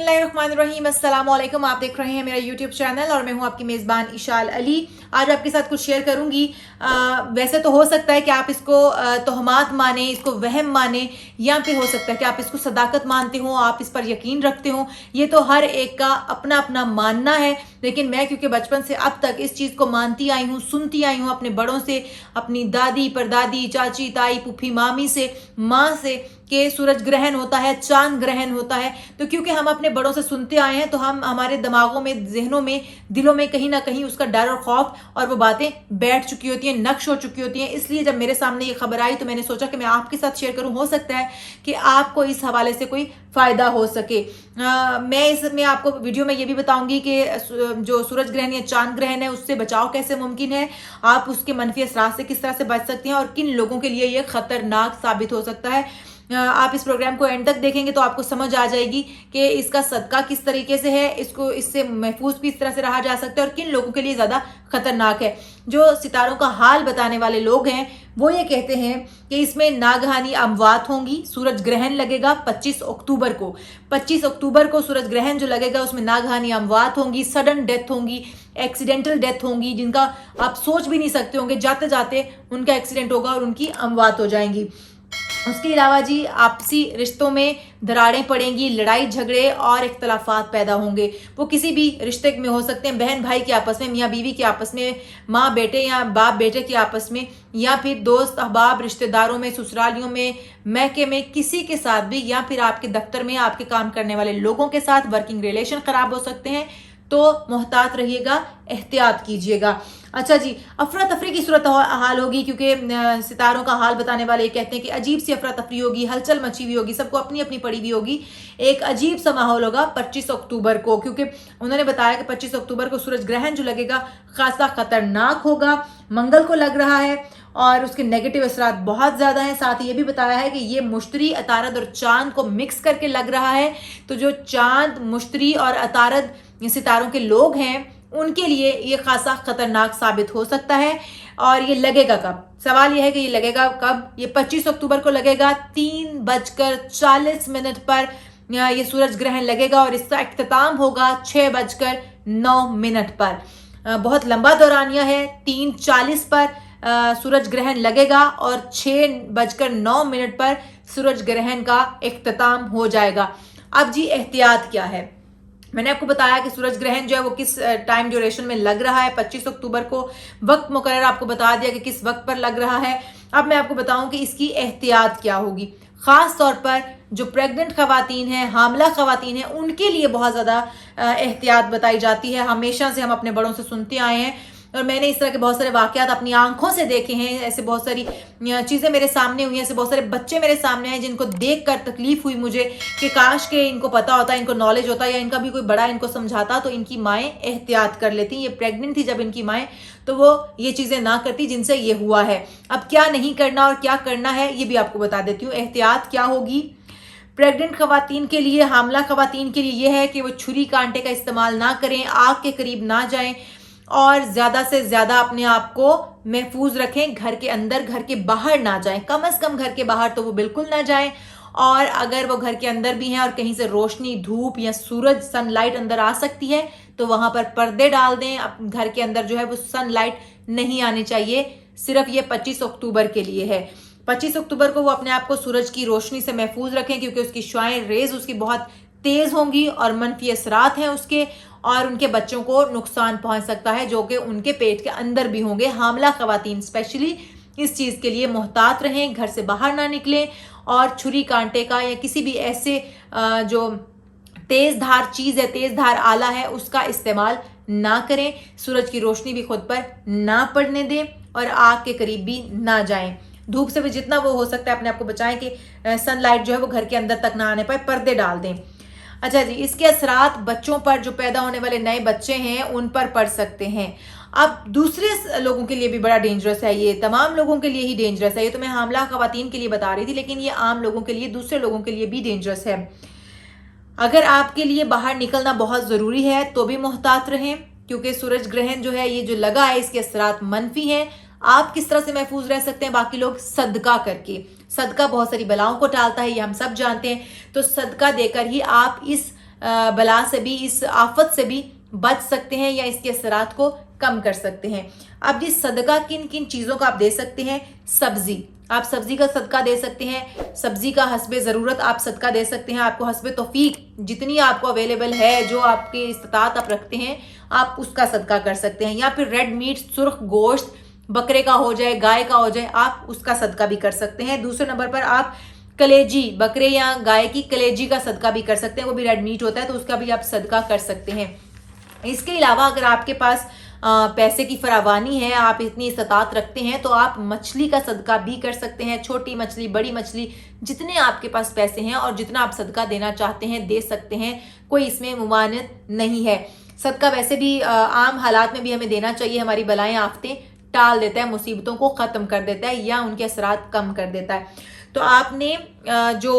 बिस्मिल्लाहिर्रहमानिर्रहीम, अस्सलाम वालेकुम। आप देख रहे हैं मेरा यूट्यूब चैनल और मैं हूं आपकी मेज़बान इशाल अली। आज आपके साथ कुछ शेयर करूंगी। वैसे तो हो सकता है कि आप इसको तोहमात माने, इसको वहम माने, या फिर हो सकता है कि आप इसको सदाकत मानते हो, आप इस पर यकीन रखते हो। ये तो हर एक का अपना अपना मानना है। लेकिन मैं क्योंकि बचपन से अब तक इस चीज़ को मानती आई हूँ, सुनती आई हूँ अपने बड़ों से, अपनी दादी परदादी चाची ताई फूफी मामी से, माँ से, कि सूरज ग्रहण होता है, चांद ग्रहण होता है। तो क्योंकि हम अपने बड़ों से सुनते आए हैं तो हम हमारे दिमागों में, जहनों में, दिलों में कहीं ना कहीं उसका डर और खौफ और वो बातें बैठ चुकी होती हैं, नक्श हो चुकी होती हैं। इसलिए जब मेरे सामने ये खबर आई तो मैंने सोचा कि मैं आपके साथ शेयर करूं। हो सकता है कि आपको इस हवाले से कोई फायदा हो सके। मैं इसमें आपको वीडियो में ये भी बताऊंगी कि जो सूरज ग्रहण या चांद ग्रहण है उससे बचाव कैसे मुमकिन है, आप उसके मनफी असरात से किस तरह से बच सकते हैं और किन लोगों के लिए ये खतरनाक साबित हो सकता है। आप इस प्रोग्राम को एंड तक देखेंगे तो आपको समझ आ जाएगी कि इसका सदका किस तरीके से है, इसको इससे महफूज भी इस तरह से रहा जा सकता है और किन लोगों के लिए ज़्यादा खतरनाक है। जो सितारों का हाल बताने वाले लोग हैं वो ये कहते हैं कि इसमें नागहानी अमवात होंगी। सूरज ग्रहण लगेगा 25 अक्टूबर को। 25 अक्टूबर को सूरज ग्रहण जो लगेगा उसमें नागहानी अमवात होंगी, सडन डेथ होंगी, एक्सीडेंटल डेथ होंगी, जिनका आप सोच भी नहीं सकते होंगे, जाते जाते उनका एक्सीडेंट होगा और उनकी अमवात हो जाएंगी। उसके अलावा जी आपसी रिश्तों में दरारें पड़ेंगी, लड़ाई झगड़े और इख्तलाफात पैदा होंगे। वो किसी भी रिश्ते में हो सकते हैं, बहन भाई के आपस में, मियाँ बीवी के आपस में, माँ बेटे या बाप बेटे के आपस में, या फिर दोस्त अहबाब रिश्तेदारों में, ससुरालियों में, महके में, किसी के साथ भी, या फिर आपके दफ्तर में आपके काम करने वाले लोगों के साथ वर्किंग रिलेशन खराब हो सकते हैं। तो मोहतात रहिएगा, एहतियात कीजिएगा। अच्छा जी, अफरा तफरी की सूरत हाल होगी क्योंकि सितारों का हाल बताने वाले कहते हैं कि अजीब सी अफरा तफरी होगी, हलचल मची हुई होगी, सबको अपनी अपनी पड़ी हुई होगी। एक अजीब सा माहौल होगा 25 अक्टूबर को, क्योंकि उन्होंने बताया कि 25 अक्टूबर को सूरज ग्रहण जो लगेगा खासा खतरनाक होगा। मंगल को लग रहा है और उसके नेगेटिव असरात बहुत ज़्यादा हैं। साथ ही ये भी बताया है कि ये मुश्तरी, अतारद और चांद को मिक्स करके लग रहा है। तो जो चांद, मुश्तरी और अतारद सितारों के लोग हैं उनके लिए ये खासा खतरनाक साबित हो सकता है। और ये लगेगा कब? सवाल यह है कि ये लगेगा कब। ये 25 अक्टूबर को लगेगा 3:40 पर ये सूरज ग्रहण लगेगा और इसका इख्तिताम होगा 6:09 पर। बहुत लंबा दौरानिया है। 3:40 पर सूरज ग्रहण लगेगा और 6:09 पर सूरज ग्रहण का इख्तिताम हो जाएगा। अब जी एहतियात क्या है? मैंने आपको बताया कि सूरज ग्रहण जो है वो किस टाइम ड्यूरेशन में लग रहा है। 25 अक्टूबर को वक्त मुकर्रर आपको बता दिया कि किस वक्त पर लग रहा है। अब मैं आपको बताऊं कि इसकी एहतियात क्या होगी। ख़ास तौर पर जो प्रेग्नेंट ख़वातीन हैं, हामला ख़वातीन हैं, उनके लिए बहुत ज़्यादा एहतियात बताई जाती है। हमेशा से हम अपने बड़ों से सुनते आए हैं और मैंने इस तरह के बहुत सारे वाक़यात अपनी आंखों से देखे हैं। ऐसे बहुत सारी चीज़ें मेरे सामने हुई हैं, ऐसे बहुत सारे बच्चे मेरे सामने हैं जिनको देखकर तकलीफ़ हुई मुझे कि काश के इनको पता होता, इनको नॉलेज होता या इनका भी कोई बड़ा इनको समझाता तो इनकी माएँ एहतियात कर लेती। ये प्रेग्नेंट थी जब इनकी माएँ, तो वो ये चीज़ें ना करती जिनसे ये हुआ है। अब क्या नहीं करना और क्या करना है ये भी आपको बता देती हूँ। एहतियात क्या होगी प्रेग्नेंट खवातीन के लिए, हामला खवातीन के लिए? ये है कि वो छुरी कांटे का इस्तेमाल ना करें, आग के करीब ना जाएं और ज़्यादा से ज़्यादा अपने आप को महफूज रखें। घर के अंदर, घर के बाहर ना जाएं, कम से कम घर के बाहर तो वो बिल्कुल ना जाएं। और अगर वो घर के अंदर भी हैं और कहीं से रोशनी, धूप या सूरज, सनलाइट अंदर आ सकती है तो वहां पर पर्दे डाल दें। अब घर के अंदर जो है वो सनलाइट नहीं आनी चाहिए। सिर्फ ये 25 अक्टूबर के लिए है। 25 अक्टूबर को वो अपने आप को सूरज की रोशनी से महफूज रखें क्योंकि उसकी शुआएं, रेज उसकी बहुत तेज होंगी और मनफी असरात हैं उसके, और उनके बच्चों को नुकसान पहुंच सकता है जो कि उनके पेट के अंदर भी होंगे। हामला खवातीन स्पेशली इस चीज़ के लिए मोहतात रहें, घर से बाहर ना निकलें और छुरी कांटे का या किसी भी ऐसे जो तेज़ धार चीज़ है, तेज़ धार आला है, उसका इस्तेमाल ना करें। सूरज की रोशनी भी खुद पर ना पड़ने दें और आग के करीब भी ना जाएं। धूप से भी जितना वो हो सकता है अपने आप को बचाएं कि सनलाइट जो है वो घर के अंदर तक ना आने पाए, पर्दे डाल दें। अच्छा जी, इसके असरात बच्चों पर, जो पैदा होने वाले नए बच्चे हैं उन पर पड़ सकते हैं। अब दूसरे लोगों के लिए भी बड़ा डेंजरस है, ये तमाम लोगों के लिए ही डेंजरस है। ये तो मैं हामला खवातीन के लिए बता रही थी, लेकिन ये आम लोगों के लिए, दूसरे लोगों के लिए भी डेंजरस है। अगर आपके लिए बाहर निकलना बहुत ज़रूरी है तो भी मोहतात रहें क्योंकि सूरज ग्रहण जो है ये जो लगा है इसके असरात मनफी हैं। आप किस तरह से महफूज रह सकते हैं? बाकी लोग सदका करके। सदका बहुत सारी बलाओं को टालता है, ये हम सब जानते हैं। तो सदका देकर ही आप इस बला से भी, इस आफत से भी बच सकते हैं या इसके असरात को कम कर सकते हैं। अब जी सदका किन किन चीज़ों का आप दे सकते हैं? सब्जी, आप सब्जी का सदका दे सकते हैं। सब्जी का हस्बे ज़रूरत आप सदका दे सकते हैं। आपको हस्बे तौफीक जितनी आपको अवेलेबल है, जो आपके इस्तात आप रखते हैं, आप उसका सदका कर सकते हैं। या फिर रेड मीट, सुर्ख गोश्त, बकरे का हो जाए, गाय का हो जाए, आप उसका सदका भी कर सकते हैं। दूसरे नंबर पर आप कलेजी, बकरे या गाय की कलेजी का सदका भी कर सकते हैं। वो भी रेड मीट होता है, तो उसका भी आप सदका कर सकते हैं। इसके अलावा अगर आपके पास पैसे की फरावानी है, आप इतनी इस्तात रखते हैं, तो आप मछली का सदका भी कर सकते हैं। छोटी मछली, बड़ी मछली, जितने आपके पास पैसे हैं और जितना आप सदका देना चाहते हैं दे सकते हैं, कोई इसमें मुमानियत नहीं है। सदका वैसे भी आम हालात में भी हमें देना चाहिए। हमारी बलाएं आफतें टाल देता है, मुसीबतों को ख़त्म कर देता है या उनके असरात कम कर देता है। तो आपने जो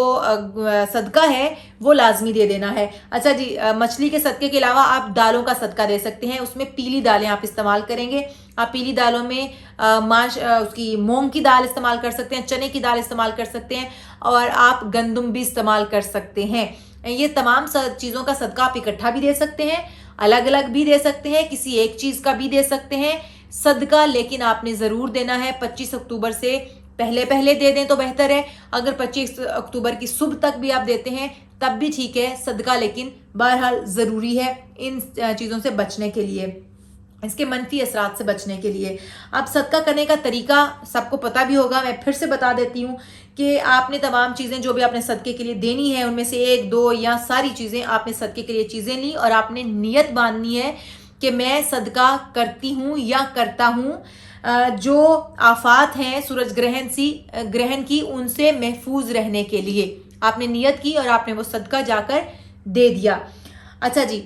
सदका है वो लाजमी दे देना है। अच्छा जी, मछली के सदके के अलावा आप दालों का सदका दे सकते हैं। उसमें पीली दालें आप इस्तेमाल करेंगे। आप पीली दालों में उसकी मूंग की दाल इस्तेमाल कर सकते हैं, चने की दाल इस्तेमाल कर सकते हैं और आप गंदम भी इस्तेमाल कर सकते हैं। ये तमाम चीज़ों का सदका आप इकट्ठा भी दे सकते हैं, अलग अलग भी दे सकते हैं, किसी एक चीज़ का भी दे सकते हैं सदका। लेकिन आपने ज़रूर देना है 25 अक्टूबर से पहले पहले दे दें तो बेहतर है। अगर 25 अक्टूबर की सुबह तक भी आप देते हैं तब भी ठीक है सदका, लेकिन बहरहाल ज़रूरी है इन चीज़ों से बचने के लिए, इसके मनफी असरात से बचने के लिए। अब सदका करने का तरीका सबको पता भी होगा, मैं फिर से बता देती हूँ कि आपने तमाम चीज़ें जो भी आपने सदके के लिए देनी है, उनमें से एक दो या सारी चीज़ें आपने सदके के लिए चीज़ें ली और आपने नियत बांधनी है कि मैं सदका करती हूँ या करता हूँ। जो आफात हैं सूरज ग्रहण की, उनसे महफूज रहने के लिए आपने नियत की और आपने वो सदका जाकर दे दिया। अच्छा जी,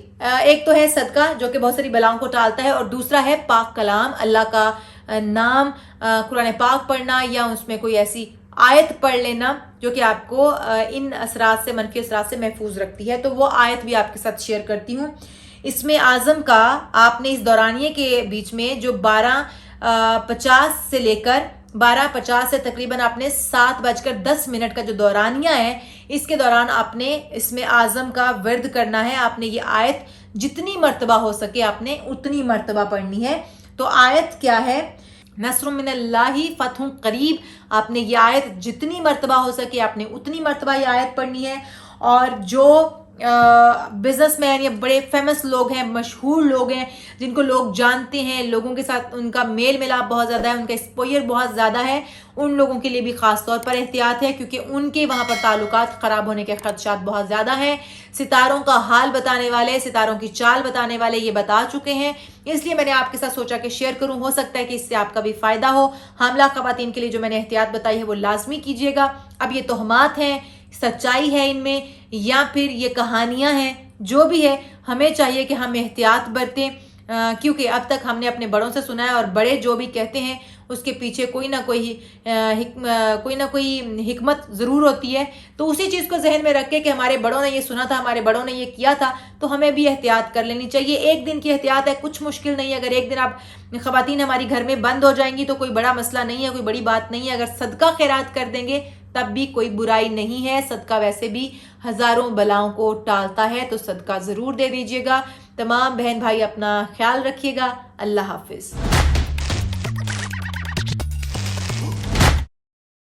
एक तो है सदका जो कि बहुत सारी बलाओं को टालता है, और दूसरा है पाक कलाम, अल्लाह का नाम, कुरान पाक पढ़ना या उसमें कोई ऐसी आयत पढ़ लेना जो कि आपको इन असरात से, मनफी असरात से महफूज रखती है। तो वो आयत भी आपके साथ शेयर करती हूँ। इसमें आज़म का आपने इस दौरानिए के बीच में जो 12:50 से लेकर 12:50 से तकरीबन आपने 7:10 का जो दौरानिया है, इसके दौरान आपने इसमें आज़म का वर्द करना है। आपने ये आयत जितनी मर्तबा हो सके आपने उतनी मर्तबा पढ़नी है। तो आयत क्या है? नस्रुम मिनल्लाहि फतहुन करीब। आपने ये आयत जितनी मर्तबा हो सके आपने उतनी मर्तबा ये आयत पढ़नी है। और जो बिजनेसमैन या बड़े फेमस लोग हैं, मशहूर लोग हैं, जिनको लोग जानते हैं, लोगों के साथ उनका मेल मिलाप बहुत ज़्यादा है, उनका एक्सपोजर बहुत ज़्यादा है, उन लोगों के लिए भी ख़ास तौर पर एहतियात है, क्योंकि उनके वहाँ पर ताल्लुकात ख़राब होने के खदशात बहुत ज़्यादा हैं। सितारों का हाल बताने वाले, सितारों की चाल बताने वाले ये बता चुके हैं, इसलिए मैंने आपके साथ सोचा कि शेयर करूँ। हो सकता है कि इससे आपका भी फ़ायदा हो। हामला ख़वातीन के लिए जो मैंने एहतियात बताई है वो लाजमी कीजिएगा। अब ये तोहमात हैं, सच्चाई है इनमें या फिर ये कहानियां हैं, जो भी है हमें चाहिए कि हम एहतियात बरतें, क्योंकि अब तक हमने अपने बड़ों से सुना है और बड़े जो भी कहते हैं उसके पीछे कोई ना कोई हिकमत ज़रूर होती है। तो उसी चीज़ को जहन में रख के कि हमारे बड़ों ने ये सुना था, हमारे बड़ों ने ये किया था, तो हमें भी एहतियात कर लेनी चाहिए। एक दिन की एहतियात है, कुछ मुश्किल नहीं है। अगर एक दिन आप ख़वातीन हमारी घर में बंद हो जाएंगी तो कोई बड़ा मसला नहीं है, कोई बड़ी बात नहीं है। अगर सदका खैरात कर देंगे तब भी कोई बुराई नहीं है। सदका वैसे भी हज़ारों बलाओं को टालता है, तो सदका ज़रूर दे दीजिएगा। तमाम बहन भाई अपना ख्याल रखिएगा। अल्लाह हाफिज़।